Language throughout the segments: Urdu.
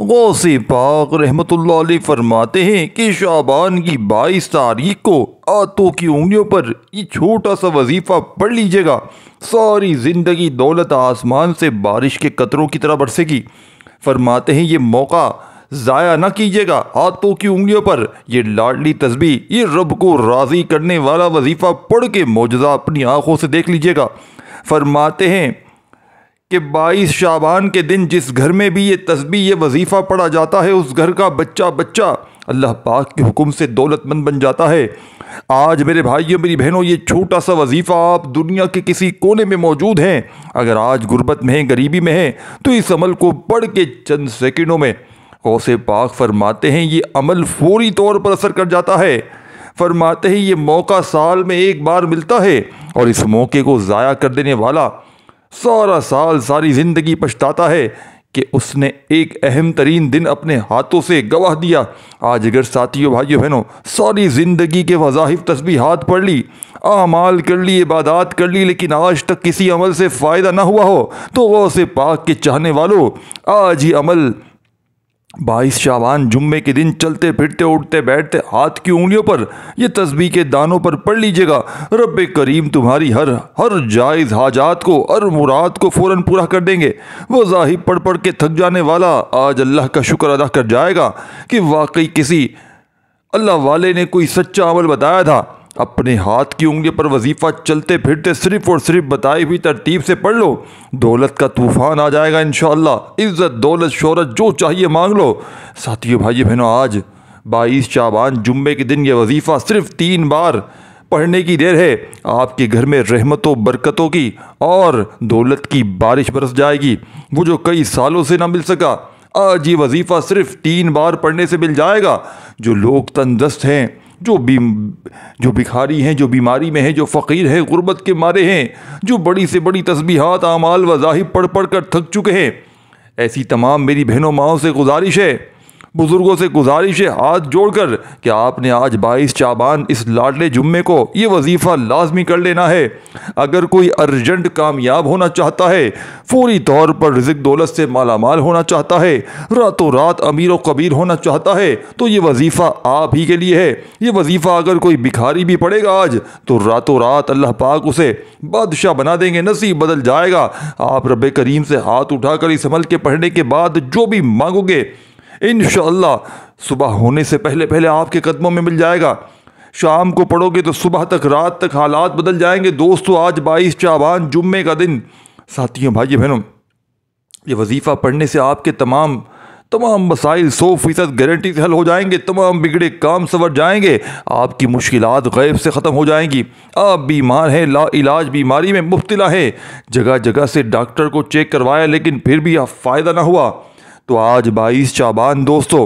غوث پاک رحمتullah علیہ فرماتے ہیں کہ شعبان کی 22 تاریخ کو ہاتھوں کی انگلیوں پر یہ چھوٹا سا وظیفہ پڑھ لیجیے گا، ساری زندگی دولت آسمان سے بارش کے قطروں کی طرح برسے گی۔ فرماتے ہیں یہ موقع ضائع نہ کیجیے گا، ہاتھوں کی انگلیوں پر یہ لاڈلی تسبیح، یہ رب کو راضی کرنے والا وظیفہ پڑھ کے معجزہ اپنی آنکھوں سے دیکھ لیجیے گا۔ فرماتے ہیں کہ 22 شعبان کے دن جس گھر میں بھی یہ تسبیح، یہ وظیفہ پڑھا جاتا ہے، اس گھر کا بچہ اللہ پاک کے حکم سے دولت مند بن جاتا ہے۔ آج میرے بھائیوں میری بہنوں، یہ چھوٹا سا وظیفہ آپ دنیا کے کسی کونے میں موجود ہیں، اگر آج غربت میں ہیں، غریبی میں ہیں، تو اس عمل کو پڑھ کے چند سیکنڈوں میں غوث پاک فرماتے ہیں یہ عمل فوری طور پر اثر کر جاتا ہے۔ فرماتے ہیں یہ موقع سال میں ایک بار ملتا ہے، اور اس موقع کو ضائع کر دینے والا سارا سال ساری زندگی پچھتاتا ہے کہ اس نے ایک اہم ترین دن اپنے ہاتھوں سے گواہ دیا۔ آج اگر ساتھیوں بھائیوں بہنوں ساری زندگی کے وظائف تسبیحات پڑھ لی، اعمال کر لی، عبادات کر لی، لیکن آج تک کسی عمل سے فائدہ نہ ہوا ہو، تو غوث پاک کے چاہنے والوں آج ہی عمل 22 شعبان جمعے کے دن چلتے پھرتے اٹھتے بیٹھتے ہاتھ کی انگلیوں پر یہ تسبیح کے دانوں پر پڑھ لیجئے گا۔ رب کریم تمہاری ہر جائز حاجات کو، ہر مراد کو فوراً پورا کر دیں گے۔ وظائف پڑھ کے تھک جانے والا آج اللہ کا شکر ادا کر جائے گا کہ واقعی کسی اللہ والے نے کوئی سچا عمل بتایا تھا۔ اپنے ہاتھ کی انگلی پر وظیفہ چلتے پھرتے صرف اور صرف بتائی ہوئی ترتیب سے پڑھ لو، دولت کا طوفان آ جائے گا انشاءاللہ۔ عزت، دولت، شہرت جو چاہیے مانگ لو۔ ساتھیو بھائی بہنوں، آج 22 شعبان جمعے کے دن یہ وظیفہ صرف 3 بار پڑھنے کی دیر ہے، آپ کے گھر میں رحمتوں، برکتوں کی اور دولت کی بارش برس جائے گی، وہ جو کئی سالوں سے نہ مل سکا۔ آج یہ وظیفہ صرف 3 بار پڑھنے سے مل جائے گا۔ جو لوگ تندرست ہیں، جو بھکاری ہیں، جو بیماری میں ہیں، جو فقیر ہیں، غربت کے مارے ہیں، جو بڑی سے بڑی تسبیحات، اعمال، وظائف پڑھ کر تھک چکے ہیں، ایسی تمام میری بہنوں ماؤں سے گزارش ہے، بزرگوں سے گزارش ہے ہاتھ جوڑ کر کہ آپ نے آج 22 شعبان اس لاڈلے جمعے کو یہ وظیفہ لازمی کر لینا ہے۔ اگر کوئی ارجنٹ کامیاب ہونا چاہتا ہے، فوری طور پر رزق دولت سے مالا مال ہونا چاہتا ہے، راتوں رات امیر و کبیر ہونا چاہتا ہے، تو یہ وظیفہ آپ ہی کے لیے ہے۔ یہ وظیفہ اگر کوئی بھکاری بھی پڑے گا آج، تو راتوں رات اللہ پاک اسے بادشاہ بنا دیں گے، نصیب بدل جائے گا۔ آپ رب کریم سے ہاتھ اٹھا کر اس عمل کے پڑھنے کے بعد جو بھی مانگو گے انشاءاللہ صبح ہونے سے پہلے آپ کے قدموں میں مل جائے گا۔ شام کو پڑھو گے تو صبح تک، رات تک حالات بدل جائیں گے۔ دوستو، آج 22 شعبان جمعے کا دن، ساتھیوں بھائی بہنوں، یہ وظیفہ پڑھنے سے آپ کے تمام مسائل 100% گارنٹی سے حل ہو جائیں گے، تمام بگڑے کام سنور جائیں گے، آپ کی مشکلات غیب سے ختم ہو جائیں گی۔ آپ بیمار ہیں، لا علاج بیماری میں مبتلا ہیں، جگہ جگہ سے ڈاکٹر کو چیک کروایا لیکن پھر بھی فائدہ نہ ہوا، تو آج 22 شعبان دوستو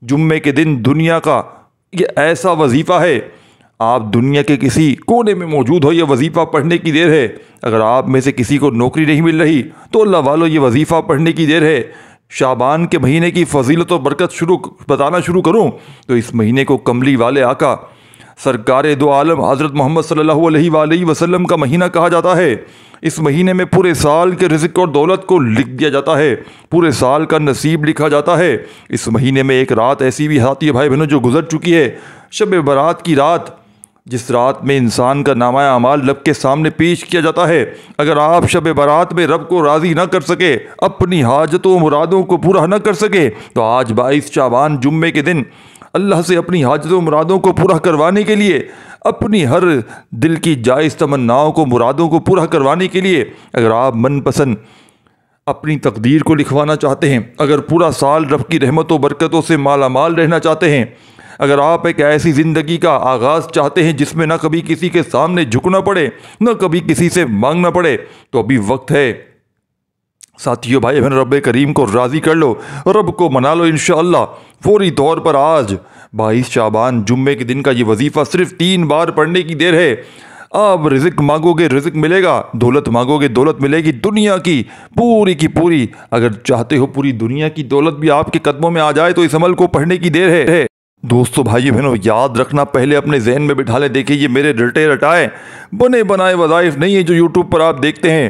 جمعے کے دن دنیا کا یہ ایسا وظیفہ ہے، آپ دنیا کے کسی کونے میں موجود ہو، یہ وظیفہ پڑھنے کی دیر ہے۔ اگر آپ میں سے کسی کو نوکری نہیں مل رہی تو اللہ والو یہ وظیفہ پڑھنے کی دیر ہے۔ شعبان کے مہینے کی فضیلت و برکت بتانا شروع کروں تو اس مہینے کو کملی والے آقا سرکار دو عالم حضرت محمد صلی اللہ علیہ وآلہ وسلم کا مہینہ کہا جاتا ہے۔ اس مہینے میں پورے سال کے رزق اور دولت کو لکھ دیا جاتا ہے، پورے سال کا نصیب لکھا جاتا ہے۔ اس مہینے میں ایک رات ایسی بھی آتی ہے بھائی بہنوں جو گزر چکی ہے، شب برات کی رات، جس رات میں انسان کا نامہ اعمال رب کے سامنے پیش کیا جاتا ہے۔ اگر آپ شب برات میں رب کو راضی نہ کر سکے، اپنی حاجتوں مرادوں کو پورا نہ کر سکے، تو آج 22 شعبان جمعے کے دن اللہ سے اپنی حاجتوں مرادوں کو پورا کروانے کے لیے، اپنی ہر دل کی جائز تمناؤں کو، مرادوں کو پورا کروانے کے لیے، اگر آپ من پسند اپنی تقدیر کو لکھوانا چاہتے ہیں، اگر پورا سال رب کی رحمت و برکتوں سے مالا مال رہنا چاہتے ہیں، اگر آپ ایک ایسی زندگی کا آغاز چاہتے ہیں جس میں نہ کبھی کسی کے سامنے جھکنا پڑے، نہ کبھی کسی سے مانگنا پڑے، تو ابھی وقت ہے۔ ساتھیو بھائی بہن، رب کریم کو راضی کر لو، رب کو منا لو انشاءاللہ۔ فوری طور پر آج 22 شعبان جمعے کے دن کا یہ وظیفہ صرف 3 بار پڑھنے کی دیر ہے۔ آپ رزق مانگو گے رزق ملے گا، دولت مانگو گے دولت ملے گی، دنیا کی پوری اگر چاہتے ہو پوری دنیا کی دولت بھی آپ کے قدموں میں آ جائے تو اس عمل کو پڑھنے کی دیر ہے۔ دوستو بھائی بہنوں، یاد رکھنا، پہلے اپنے ذہن میں بٹھا لیں، دیکھیں یہ میرے رٹے رٹائے بنے بنائے وظائف نہیں ہیں جو یوٹیوب پر آپ دیکھتے ہیں،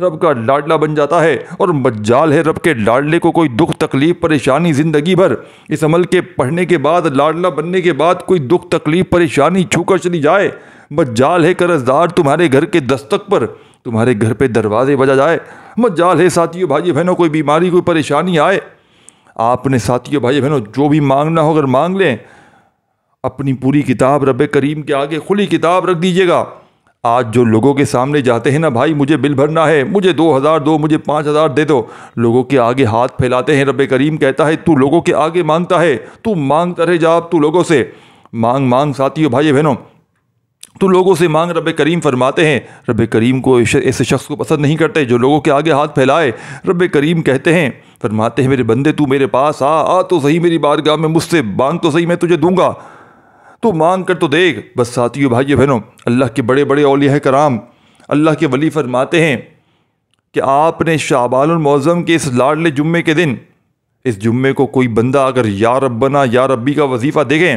رب کا لاڈلا بن جاتا ہے، اور مجال ہے رب کے لاڈلے کو کوئی دکھ تکلیف پریشانی زندگی بھر اس عمل کے پڑھنے کے بعد، لاڈلا بننے کے بعد کوئی دکھ تکلیف پریشانی چھو کر چلی جائے۔ مجال ہے قرضدار تمہارے گھر کے دستک پر تمہارے گھر پہ دروازے بجا جائے۔ مجال ہے ساتھیوں بھائی بہنوں کوئی بیماری کوئی پریشانی آئے، آپ نے ساتھیوں بھائی بہنوں جو بھی مانگنا ہو اگر مانگ لیں، اپنی پوری کتاب رب کریم کے آگے کھلی کتاب رکھ دیجیے گا۔ آج جو لوگوں کے سامنے جاتے ہیں نا، بھائی مجھے بل بھرنا ہے، مجھے 2000 دو، مجھے 5000 دے دو، لوگوں کے آگے ہاتھ پھیلاتے ہیں، رب کریم کہتا ہے تو لوگوں کے آگے مانگتا ہے، تو مانگتا رہ جا، اب تو لوگوں سے مانگ ساتھیوں بھائی بہنوں، تو لوگوں سے مانگ۔ رب کریم فرماتے ہیں، رب کریم کو ایسے شخص کو پسند نہیں کرتے جو لوگوں کے آگے ہاتھ پھیلائے۔ رب کریم کہتے ہیں، فرماتے ہیں میرے بندے تو میرے پاس آ تو صحیح میری بارگاہ میں، مجھ سے مانگ تو صحیح، میں تجھے دوں گا، تو مانگ کر تو دیکھ۔ بس ساتھیوں بھائیو بہنوں، اللہ کے بڑے بڑے اولیاء کرام، اللہ کے ولی فرماتے ہیں کہ آپ نے شعبان المعظم کے اس لاڈلے جمعے کے دن، اس جمعے کو کوئی بندہ اگر یا ربنا یا ربی کا وظیفہ دیکھیں،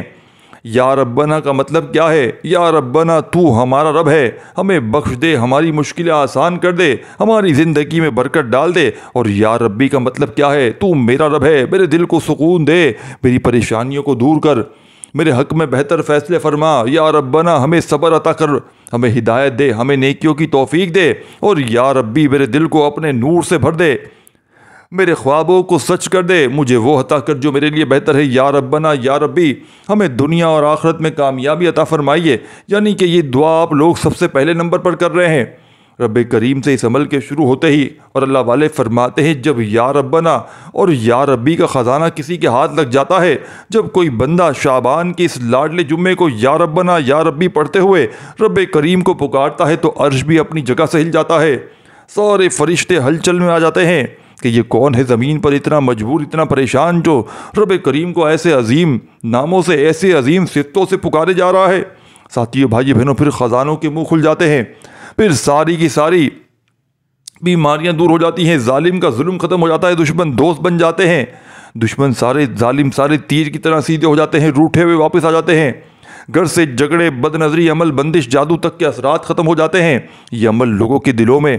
یا ربنا کا مطلب کیا ہے؟ یا ربنا تو ہمارا رب ہے، ہمیں بخش دے، ہماری مشکلیں آسان کر دے، ہماری زندگی میں برکت ڈال دے۔ اور یا ربی کا مطلب کیا ہے؟ تو میرا رب ہے، میرے دل کو سکون دے، میری پریشانیوں کو دور کر، میرے حق میں بہتر فیصلے فرما۔ یا ربنا ہمیں صبر عطا کر، ہمیں ہدایت دے، ہمیں نیکیوں کی توفیق دے، اور یا ربی میرے دل کو اپنے نور سے بھر دے، میرے خوابوں کو سچ کر دے، مجھے وہ عطا کر جو میرے لیے بہتر ہے۔ یا ربنا یا ربی ہمیں دنیا اور آخرت میں کامیابی عطا فرمائیے۔ یعنی کہ یہ دعا آپ لوگ سب سے پہلے نمبر پر کر رہے ہیں رب کریم سے اس عمل کے شروع ہوتے ہی۔ اور اللہ والے فرماتے ہیں جب یا ربنا اور یا ربی کا خزانہ کسی کے ہاتھ لگ جاتا ہے، جب کوئی بندہ شعبان کے اس لاڈلے جمعے کو یا ربنا یا ربی پڑھتے ہوئے رب کریم کو پکارتا ہے، تو عرش بھی اپنی جگہ سے ہل جاتا ہے، سارے فرشتے ہلچل میں آ جاتے ہیں کہ یہ کون ہے زمین پر اتنا مجبور، اتنا پریشان، جو رب کریم کو ایسے عظیم ناموں سے، ایسے عظیم صفتوں سے پکارے جا رہا ہے۔ ساتھیوں بھائی بہنوں، پھر خزانوں کے منہ کھل جاتے ہیں، پھر ساری کی ساری بیماریاں دور ہو جاتی ہیں، ظالم کا ظلم ختم ہو جاتا ہے، دشمن دوست بن جاتے ہیں، دشمن سارے ظالم سارے تیر کی طرح سیدھے ہو جاتے ہیں، روٹھے ہوئے واپس آ جاتے ہیں، گھر سے جھگڑے، بد نظری، عمل بندش، جادو تک کے اثرات ختم ہو جاتے ہیں۔ یہ عمل لوگوں کے دلوں میں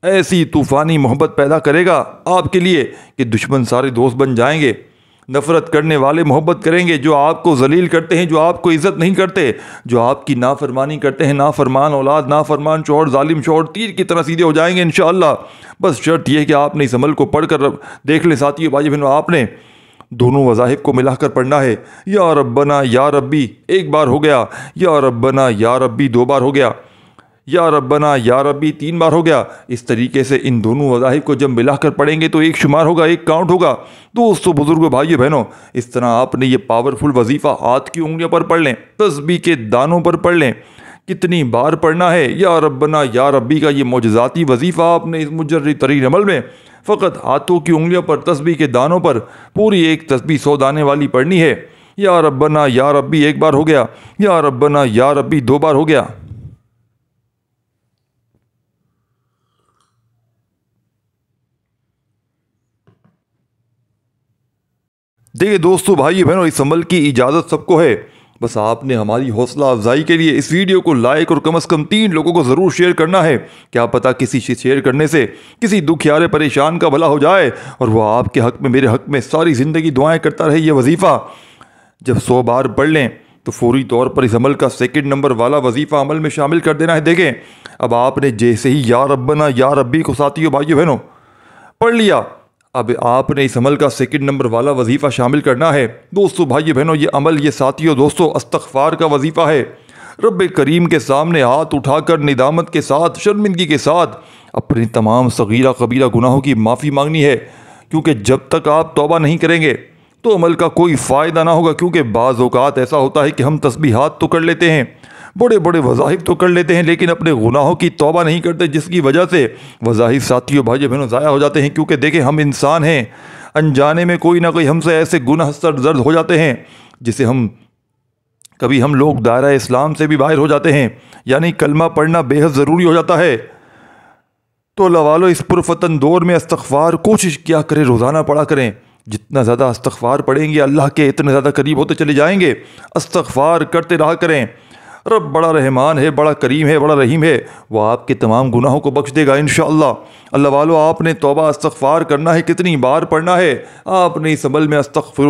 ایسی طوفانی محبت پیدا کرے گا آپ کے لیے کہ دشمن سارے دوست بن جائیں گے، نفرت کرنے والے محبت کریں گے، جو آپ کو ذلیل کرتے ہیں، جو آپ کو عزت نہیں کرتے، جو آپ کی نافرمانی کرتے ہیں، نافرمان اولاد، نافرمان شوہر، ظالم شوہر، تیر کی طرح سیدھے ہو جائیں گے انشاءاللہ۔ بس شرط یہ ہے کہ آپ نے اس عمل کو پڑھ کر دیکھ لیں۔ ساتھیو بھائی بہنوں، آپ نے دونوں وظائف کو ملا کر پڑھنا ہے۔ یا ربنا یا ربی ایک بار ہو گیا، یا ربنا یا ربی دو بار ہو گیا، یا ربنا یا ربی 3 بار ہو گیا۔ اس طریقے سے ان دونوں وظائف کو جب ملا کر پڑھیں گے تو ایک شمار ہوگا، ایک کاؤنٹ ہوگا۔ دوستو، بزرگوں، بھائیو بہنوں، اس طرح آپ نے یہ پاورفل وظیفہ ہاتھ کی انگلیوں پر پڑھ لیں، تسبیح کے دانوں پر پڑھ لیں۔ کتنی بار پڑھنا ہے یا ربنا یا ربی کا یہ معجزاتی وظیفہ آپ نے اس مجرد ترین عمل میں فقط ہاتھوں کی انگلیوں پر، تسبیح کے دانوں پر پوری ایک تسبیح 100 دانے والی پڑھنی ہے۔ یا ربنا یا ربی ایک بار ہو گیا، یا ربنا یا ربی 2 بار ہو گیا۔ دیکھیے دوستو، بھائی بہنوں، اس عمل کی اجازت سب کو ہے، بس آپ نے ہماری حوصلہ افزائی کے لیے اس ویڈیو کو لائک اور کم از کم 3 لوگوں کو ضرور شیئر کرنا ہے۔ کیا پتہ کسی شیئر کرنے سے کسی دکھیارے پریشان کا بھلا ہو جائے اور وہ آپ کے حق میں، میرے حق میں ساری زندگی دعائیں کرتا رہے۔ یہ وظیفہ جب 100 بار پڑھ لیں تو فوری طور پر اس عمل کا 2 نمبر والا وظیفہ عمل میں شامل کر دینا ہے۔ دیکھیں، اب آپ نے جیسے ہی یا ربنا یا ربی کو ساتھیوں بھائیو بہنوں پڑھ لیا، اب آپ نے اس عمل کا 2 نمبر والا وظیفہ شامل کرنا ہے۔ دوستو، بھائی بہنوں، یہ عمل، یہ ساتھیوں دوستو، استغفار کا وظیفہ ہے۔ رب کریم کے سامنے ہاتھ اٹھا کر ندامت کے ساتھ، شرمندگی کے ساتھ اپنے تمام صغیرہ کبیرہ گناہوں کی معافی مانگنی ہے، کیونکہ جب تک آپ توبہ نہیں کریں گے تو عمل کا کوئی فائدہ نہ ہوگا۔ کیونکہ بعض اوقات ایسا ہوتا ہے کہ ہم تسبیحات تو کر لیتے ہیں، بڑے بڑے وظائف تو کر لیتے ہیں، لیکن اپنے گناہوں کی توبہ نہیں کرتے، جس کی وجہ سے وظائف ساتھیوں بھائی بہنوں ضائع ہو جاتے ہیں۔ کیونکہ دیکھیں، ہم انسان ہیں، انجانے میں کوئی نہ کوئی ہم سے ایسے گناہ سرزد ہو جاتے ہیں جسے کبھی ہم لوگ دائرہ اسلام سے بھی باہر ہو جاتے ہیں، یعنی کلمہ پڑھنا بے حد ضروری ہو جاتا ہے۔ تو اللہ والو، اس پرفتن دور میں استغفار کوشش کیا کریں، روزانہ پڑھا کریں۔ جتنا زیادہ استغفار پڑھیں گے، اللہ کے اتنے زیادہ قریب ہوتے چلے جائیں گے۔ استغفار کرتے رہا کریں، رب بڑا رحمان ہے، بڑا کریم ہے، بڑا رحیم ہے، وہ آپ کے تمام گناہوں کو بخش دے گا انشاءاللہ۔ اللہ والو، آپ نے توبہ استغفار کرنا ہے، کتنی بار پڑھنا ہے؟ آپ نے اس عمل میں استغفر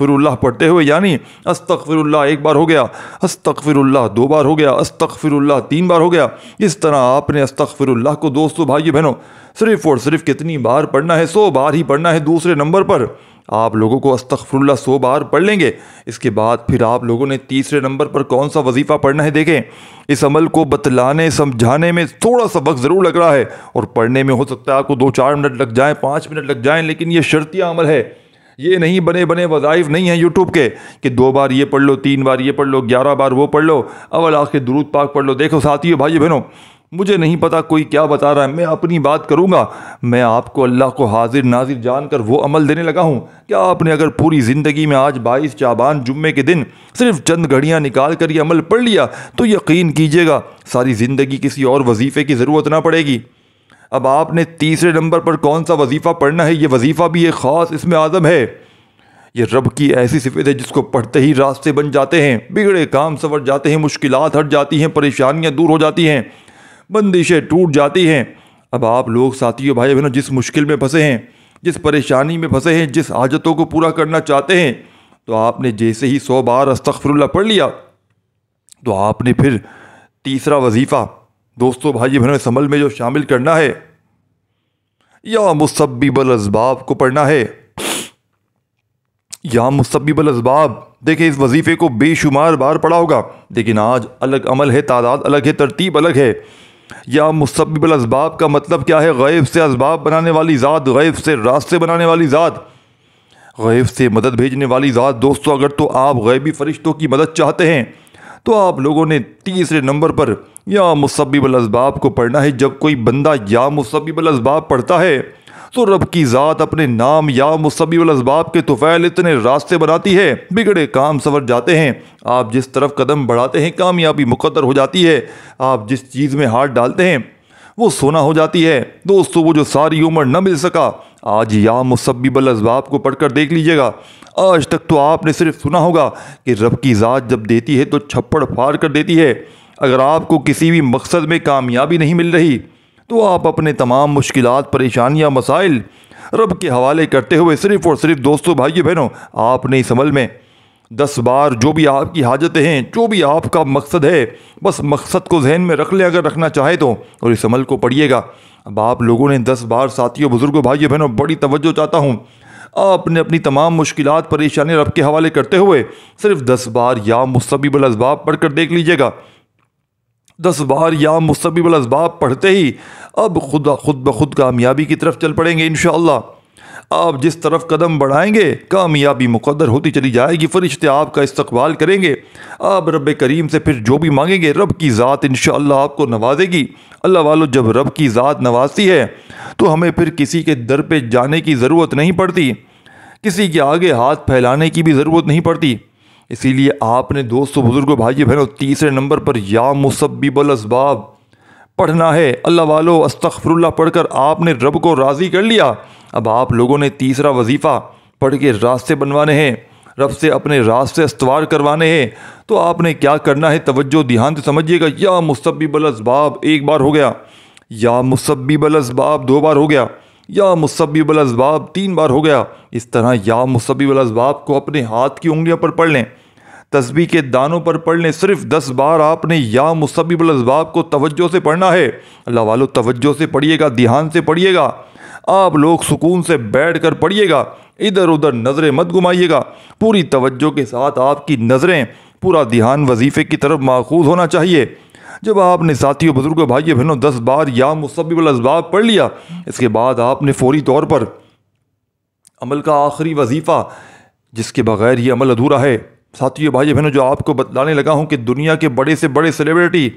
اللہ پڑھتے ہوئے، یعنی استغفر اللہ 1 بار ہو گیا، استغفر اللہ 2 بار ہو گیا، استغفر اللہ 3 بار ہو گیا، اس طرح آپ نے استغفر اللہ کو دوستو بھائی بہنوں صرف اور صرف کتنی بار پڑھنا ہے؟ 100 بار ہی پڑھنا ہے۔ دوسرے نمبر پر آپ لوگوں کو استغفر اللہ 100 بار پڑھ لیں گے، اس کے بعد پھر آپ لوگوں نے تیسرے نمبر پر کون سا وظیفہ پڑھنا ہے؟ دیکھیں، اس عمل کو بتلانے سمجھانے میں تھوڑا سا وقت ضرور لگ رہا ہے، اور پڑھنے میں ہو سکتا ہے آپ کو 2-4 منٹ لگ جائیں، 5 منٹ لگ جائیں، لیکن یہ شرطیہ عمل ہے۔ یہ نہیں بنے وظائف نہیں ہیں یوٹیوب کے کہ 2 بار یہ پڑھ لو، 3 بار یہ پڑھ لو، 11 بار وہ پڑھ لو، اول آخر درود پاک پڑھ لو۔ دیکھو ساتھیو بھائی بہنوں، مجھے نہیں پتا کوئی کیا بتا رہا ہے، میں اپنی بات کروں گا۔ میں آپ کو اللہ کو حاضر ناظر جان کر وہ عمل دینے لگا ہوں کہ آپ نے اگر پوری زندگی میں آج 22 شعبان جمعے کے دن صرف چند گھڑیاں نکال کر یہ عمل پڑھ لیا تو یقین کیجئے گا ساری زندگی کسی اور وظیفے کی ضرورت نہ پڑے گی۔ اب آپ نے تیسرے نمبر پر کون سا وظیفہ پڑھنا ہے؟ یہ وظیفہ بھی ایک خاص اسم اعظم ہے۔ یہ رب کی ایسی صفت ہے جس کو پڑھتے ہی راستے بن جاتے ہیں، بگڑے کام سنور جاتے ہیں، مشکلات ہٹ جاتی ہیں، پریشانیاں دور ہو جاتی ہیں، بندشیں ٹوٹ جاتی ہیں۔ اب آپ لوگ ساتھیوں بھائی بہنوں جس مشکل میں پھنسے ہیں، جس پریشانی میں پھنسے ہیں، جس حاجتوں کو پورا کرنا چاہتے ہیں، تو آپ نے جیسے ہی 100 بار استغفر اللہ پڑھ لیا تو آپ نے پھر تیسرا وظیفہ دوستو بھائی بہنوں اس عمل میں جو شامل کرنا ہے، یا مسبب الاسباب کو پڑھنا ہے۔ یا مسبب الاسباب، دیکھیں اس وظیفے کو بے شمار بار پڑھا ہوگا، لیکن آج الگ عمل ہے، تعداد الگ ہے، ترتیب الگ ہے۔ یا مسبب الاسباب کا مطلب کیا ہے؟ غیب سے اسباب بنانے والی ذات، غیب سے راستے بنانے والی ذات، غیب سے مدد بھیجنے والی ذات۔ دوستو اگر تو آپ غیبی فرشتوں کی مدد چاہتے ہیں تو آپ لوگوں نے تیسرے نمبر پر یا مسبب الاسباب کو پڑھنا ہے۔ جب کوئی بندہ یا مسبب الاسباب پڑھتا ہے تو رب کی ذات اپنے نام یا مسبب الاسباب کے طفیل اتنے راستے بناتی ہے، بگڑے کام سنور جاتے ہیں، آپ جس طرف قدم بڑھاتے ہیں کامیابی مقدر ہو جاتی ہے، آپ جس چیز میں ہاتھ ڈالتے ہیں وہ سونا ہو جاتی ہے۔ دوستو وہ جو ساری عمر نہ مل سکا، آج یا مسبب الاسباب کو پڑھ کر دیکھ لیجئے گا۔ آج تک تو آپ نے صرف سنا ہوگا کہ رب کی ذات جب دیتی ہے تو چھپڑ پھاڑ کر دیتی ہے۔ اگر آپ کو کسی بھی مقصد میں کامیابی نہیں مل رہی تو آپ اپنے تمام مشکلات، پریشانیاں، مسائل رب کے حوالے کرتے ہوئے صرف اور صرف دوستو بھائی بہنوں آپ نے اس عمل میں 10 بار جو بھی آپ کی حاجتیں ہیں، جو بھی آپ کا مقصد ہے، بس مقصد کو ذہن میں رکھ لیں اگر رکھنا چاہے تو، اور اس عمل کو پڑھیے گا۔ اب آپ لوگوں نے 10 بار ساتھیوں بزرگوں بھائی بہنوں بڑی توجہ چاہتا ہوں، آپ نے اپنی تمام مشکلات، پریشانی رب کے حوالے کرتے ہوئے صرف 10 بار یا مسبب الاسباب پڑھ کر دیکھ لیجئے گا۔ 10 بار یا مسبب الاسباب پڑھتے ہی اب خود بخود کامیابی کی طرف چل پڑیں گے انشاءاللہ۔ آپ جس طرف قدم بڑھائیں گے کامیابی مقدر ہوتی چلی جائے گی، فرشتے آپ کا استقبال کریں گے، آپ رب کریم سے پھر جو بھی مانگیں گے رب کی ذات انشاءاللہ آپ کو نوازے گی۔ اللہ والو جب رب کی ذات نوازتی ہے تو ہمیں پھر کسی کے در پہ جانے کی ضرورت نہیں پڑتی، کسی کے آگے ہاتھ پھیلانے کی بھی ضرورت نہیں پڑتی۔ اسی لیے آپ نے دوستو بزرگوں بھائی بہنوں تیسرے نمبر پر یا مسبب الاسباب پڑھنا ہے۔ اللہ والو استغفر اللہ پڑھ کر آپ نے رب کو راضی کر لیا۔ اب آپ لوگوں نے تیسرا وظیفہ پڑھ کے راستے بنوانے ہیں، رب سے اپنے راستے استوار کروانے ہیں، تو آپ نے کیا کرنا ہے؟ توجہ دھیان سے سمجھیے گا۔ یا مسبب الاسباب 1 بار ہو گیا، یا مسبب الاسباب 2 بار ہو گیا، یا مسبب الاسباب 3 بار ہو گیا۔ اس طرح یا مسبب الاسباب کو اپنے ہاتھ کی انگلیوں پر پڑھ لیں، تسبیح کے دانوں پر پڑھ لیں۔ صرف 10 بار آپ نے یا مسبب الاسباب کو توجہ سے پڑھنا ہے۔ اللہ والو توجہ سے پڑھیے گا، دھیان سے پڑھیے گا، آپ لوگ سکون سے بیٹھ کر پڑھیے گا، ادھر ادھر نظریں مت گھمائیے گا، پوری توجہ کے ساتھ آپ کی نظریں، پورا دھیان وظیفے کی طرف ماخوذ ہونا چاہیے۔ جب آپ نے ساتھیوں بزرگوں بھائی بہنوں 10 بار یا مسبب الاسباب پڑھ لیا، اس کے بعد آپ نے فوری طور پر عمل کا آخری وظیفہ جس کے بغیر یہ عمل ادھورا ہے، ساتھیوں بھائی بہنوں جو آپ کو بتلانے لگا ہوں کہ دنیا کے بڑے سے بڑے سیلیبریٹی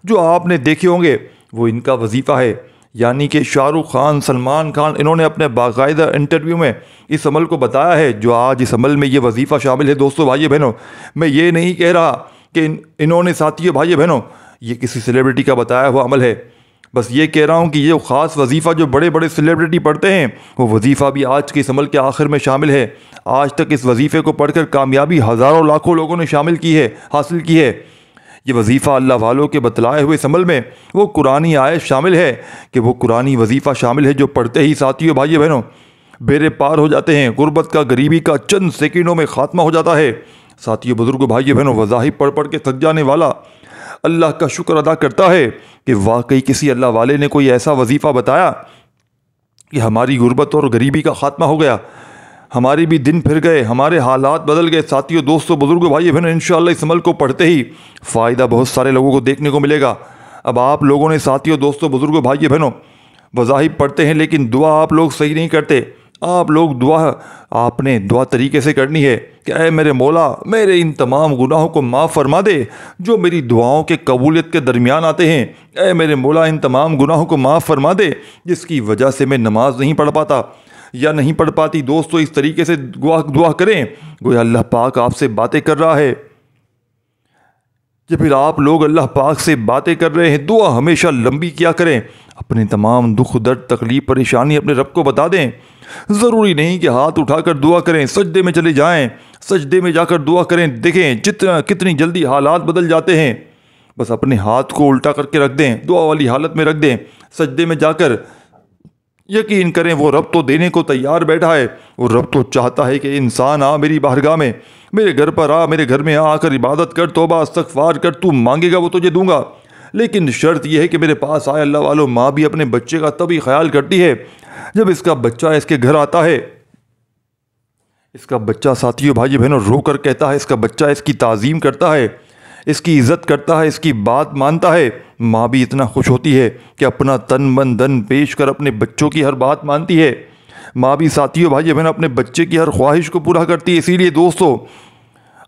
جو آپ نے دیکھے ہوں گے وہ ان کا وظیفہ ہے، یعنی کہ شاہ رخ خان، سلمان خان، انہوں نے اپنے باقاعدہ انٹرویو میں اس عمل کو بتایا ہے۔ جو آج اس عمل میں یہ وظیفہ شامل ہے دوستو بھائی بہنوں، میں یہ نہیں کہہ رہا کہ انہوں نے ساتھیوں بھائی بہنوں یہ کسی سیلیبریٹی کا بتایا ہوا عمل ہے، بس یہ کہہ رہا ہوں کہ یہ خاص وظیفہ جو بڑے بڑے سیلیبریٹی پڑھتے ہیں وہ وظیفہ بھی آج کے اس عمل کے آخر میں شامل ہے۔ آج تک اس وظیفے کو پڑھ کر کامیابی ہزاروں لاکھوں لوگوں نے حاصل کی ہے۔ یہ وظیفہ اللہ والوں کے بتلائے ہوئے اس عمل میں وہ قرآنی آیت شامل ہے کہ وہ قرآنی وظیفہ شامل ہے جو پڑھتے ہی ساتھیوں بھائیو بہنوں بیڑے پار ہو جاتے ہیں، غربت کا غریبی کا چند سیکنڈوں میں خاتمہ ہو جاتا ہے۔ ساتھیوں بزرگوں بھائیو بہنوں وظائف پڑھ پڑھ کے تھک جانے والا اللہ کا شکر ادا کرتا ہے کہ واقعی کسی اللہ والے نے کوئی ایسا وظیفہ بتایا کہ ہماری غربت اور غریبی کا خاتمہ ہو گیا، ہماری بھی دن پھر گئے، ہمارے حالات بدل گئے۔ ساتھیوں دوستوں بزرگوں بھائی بہنوں انشاءاللہ اس عمل کو پڑھتے ہی فائدہ بہت سارے لوگوں کو دیکھنے کو ملے گا۔ اب آپ لوگوں نے ساتھیوں دوستوں بزرگوں بھائی بہنوں وظائف پڑھتے ہیں لیکن دعا آپ لوگ صحیح نہیں کرتے۔ آپ نے دعا طریقے سے کرنی ہے کہ اے میرے مولا میرے ان تمام گناہوں کو معاف فرما دے جو میری دعاؤں کے قبولیت کے درمیان آتے ہیں۔ اے میرے مولا ان تمام گناہوں کو معاف فرما دے جس کی وجہ سے میں نماز نہیں پڑھ پاتا یا نہیں پڑھ پاتی۔ دوستو اس طریقے سے دعا کریں گویا اللہ پاک آپ سے باتیں کر رہا ہے۔ یا پھر آپ لوگ اللہ پاک سے باتیں کر رہے ہیں، دعا ہمیشہ لمبی کیا کریں، اپنے تمام دکھ درد تکلیف پریشانی اپنے رب کو بتا دیں۔ ضروری نہیں کہ ہاتھ اٹھا کر دعا کریں، سجدے میں چلے جائیں، سجدے میں جا کر دعا کریں، دیکھیں کتنی جلدی حالات بدل جاتے ہیں۔ بس اپنے ہاتھ کو الٹا کر کے رکھ دیں، دعا والی حالت میں رکھ دیں، سجدے میں جا کر یقین کریں وہ رب تو دینے کو تیار بیٹھا ہے، وہ رب تو چاہتا ہے کہ انسان آ میری بارگاہ میں، میرے گھر پر آ، میرے گھر میں آ کر عبادت کر، توبہ استغفار کر، تو مانگے گا وہ تجھے دوں گا۔ لیکن شرط یہ ہے کہ میرے پاس آئے۔ اللہ والوں ماں بھی اپنے بچے کا تبھی خیال کرتی ہے جب اس کا بچہ اس کے گھر آتا ہے، اس کا بچہ ساتھیوں بھائی بہنوں رو کر کہتا ہے، اس کا بچہ اس کی تعظیم کرتا ہے، اس کی عزت کرتا ہے، اس کی بات مانتا ہے، ماں بھی اتنا خوش ہوتی ہے کہ اپنا تن من دھن پیش کر اپنے بچوں کی ہر بات مانتی ہے۔ ماں بھی ساتھیوں بھائی بہن اپنے بچے کی ہر خواہش کو پورا کرتی ہے۔ اسی لیے دوستو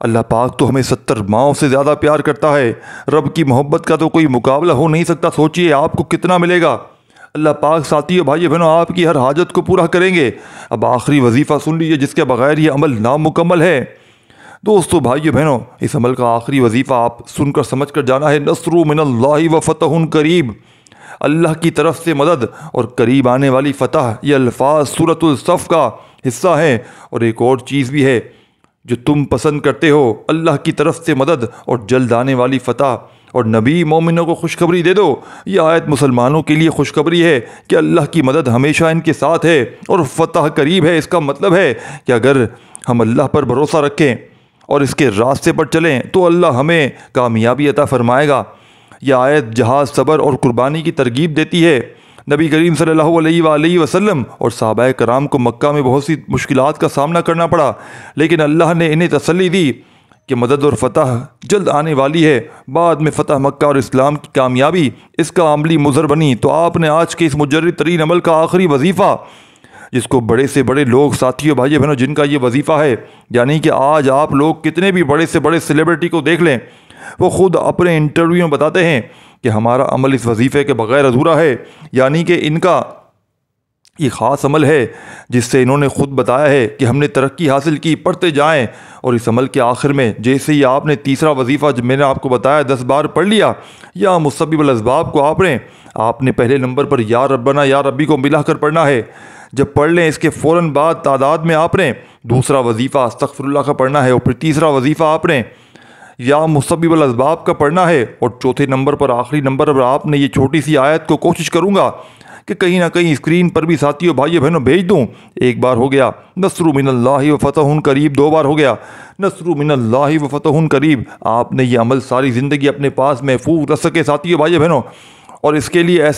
اللہ پاک تو ہمیں 70 ماؤں سے زیادہ پیار کرتا ہے۔ رب کی محبت کا تو کوئی مقابلہ ہو نہیں سکتا۔ سوچئے آپ کو کتنا ملے گا۔ اللہ پاک ساتھیوں بھائی بہنوں آپ کی ہر حاجت کو پورا کریں گے۔ اب آخری وظیفہ سن لیجئے جس کے بغیر یہ عمل نامکمل ہے۔ دوستو بھائیو بہنوں اس عمل کا آخری وظیفہ آپ سن کر سمجھ کر جانا ہے، نصر من اللہ و فتح قریب، اللہ کی طرف سے مدد اور قریب آنے والی فتح۔ یہ الفاظ سورۃ الصف کا حصہ ہیں۔ اور ایک اور چیز بھی ہے جو تم پسند کرتے ہو، اللہ کی طرف سے مدد اور جلد آنے والی فتح، اور نبی مومنوں کو خوشخبری دے دو۔ یہ آیت مسلمانوں کے لیے خوشخبری ہے کہ اللہ کی مدد ہمیشہ ان کے ساتھ ہے اور فتح قریب ہے۔ اس کا مطلب ہے کہ اگر ہم اللہ پر بھروسہ رکھیں اور اس کے راستے پر چلیں تو اللہ ہمیں کامیابی عطا فرمائے گا۔ یہ آیت جہاد، صبر اور قربانی کی ترغیب دیتی ہے۔ نبی کریم صلی اللہ علیہ وآلہ وسلم اور صحابہ کرام کو مکہ میں بہت سی مشکلات کا سامنا کرنا پڑا، لیکن اللہ نے انہیں تسلی دی کہ مدد اور فتح جلد آنے والی ہے۔ بعد میں فتح مکہ اور اسلام کی کامیابی اس کا عملی مظہر بنی۔ تو آپ نے آج کے اس مجرد ترین عمل کا آخری وظیفہ، جس کو بڑے سے بڑے لوگ ساتھیوں بھائی بہنوں جن کا یہ وظیفہ ہے، یعنی کہ آج آپ لوگ کتنے بھی بڑے سے بڑے سیلیبریٹی کو دیکھ لیں، وہ خود اپنے انٹرویو میں بتاتے ہیں کہ ہمارا عمل اس وظیفے کے بغیر ادھورا ہے، یعنی کہ ان کا یہ خاص عمل ہے جس سے انہوں نے خود بتایا ہے کہ ہم نے ترقی حاصل کی، پڑھتے جائیں۔ اور اس عمل کے آخر میں جیسے ہی آپ نے تیسرا وظیفہ جو میں نے آپ کو بتایا 10 بار پڑھ لیا، یا مسبب الاسباب کو آپ نے پہلے نمبر پر یا ربنا یا ربی کو ملا کر پڑھنا ہے۔ جب پڑھ لیں اس کے فوراً بعد تعداد میں آپ نے دوسرا وظیفہ استغفر اللہ کا پڑھنا ہے، اور پھر تیسرا وظیفہ آپ نے یا مسبب الاسباب کا پڑھنا ہے، اور چوتھے نمبر پر آخری نمبر پر آپ نے یہ چھوٹی سی آیت کو کوشش کروں گا کہ کہیں نہ کہیں اسکرین پر بھی ساتھیوں بھائیوں بہنوں بھیج دوں۔ ایک بار ہو گیا نصر من اللہ و فتح قریب، 2 بار ہو گیا نصر من اللہ و فتح قریب۔ آپ نے یہ عمل ساری زندگی اپنے پاس محفوظ رکھ سکے ساتھیوں بھائیوں بہنوں، اور اس کے لیے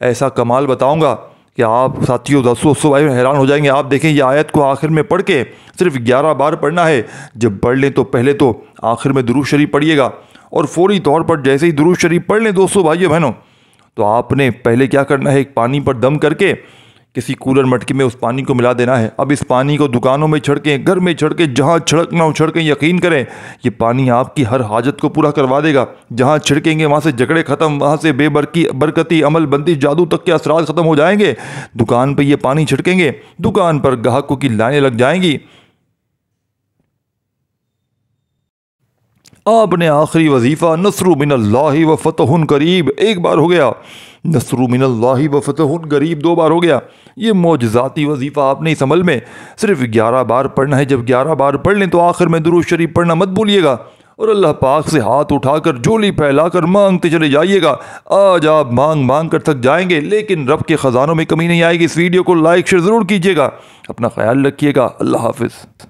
ایسا کمال بتاؤں گا کہ آپ ساتھیوں دوستوں بھائی حیران ہو جائیں گے۔ آپ دیکھیں یہ آیت کو آخر میں پڑھ کے صرف 11 بار پڑھنا ہے۔ جب پڑھ لیں تو پہلے تو آخر میں درود شریف پڑھیے گا، اور فوری طور پر جیسے ہی درود شریف پڑھ لیں دوستوں بھائیوں بہنوں، تو آپ نے پہلے کیا کرنا ہے، ایک پانی پر دم کر کے کسی کولر مٹکی میں اس پانی کو ملا دینا ہے۔ اب اس پانی کو دکانوں میں چھڑکیں، گھر میں چھڑکیں، جہاں چھڑکنا ہو چھڑکیں۔ یقین کریں یہ پانی آپ کی ہر حاجت کو پورا کروا دے گا۔ جہاں چھڑکیں گے وہاں سے جھگڑے ختم، وہاں سے بے برکتی، عمل بندی، جادو تک کے اثرات ختم ہو جائیں گے۔ دکان پہ یہ پانی چھڑکیں گے، دکان پر گاہکوں کی لائنیں لگ جائیں گی۔ آپ نے آخری وظیفہ نصر من اللہ و فتح قریب 1 بار ہو گیا، نصر من اللہ و فتح قریب 2 بار ہو گیا۔ یہ معجزاتی وظیفہ آپ نے اس عمل میں صرف 11 بار پڑھنا ہے۔ جب 11 بار پڑھ لیں تو آخر میں درود شریف پڑھنا مت بھولیے گا، اور اللہ پاک سے ہاتھ اٹھا کر جھولی پھیلا کر مانگتے چلے جائیے گا۔ آج آپ مانگ مانگ کر تھک جائیں گے لیکن رب کے خزانوں میں کمی نہیں آئے گی۔ اس ویڈیو کو لائک شیئر ضرور کیجیے گا۔ اپنا خیال رکھیے گا۔ اللہ حافظ۔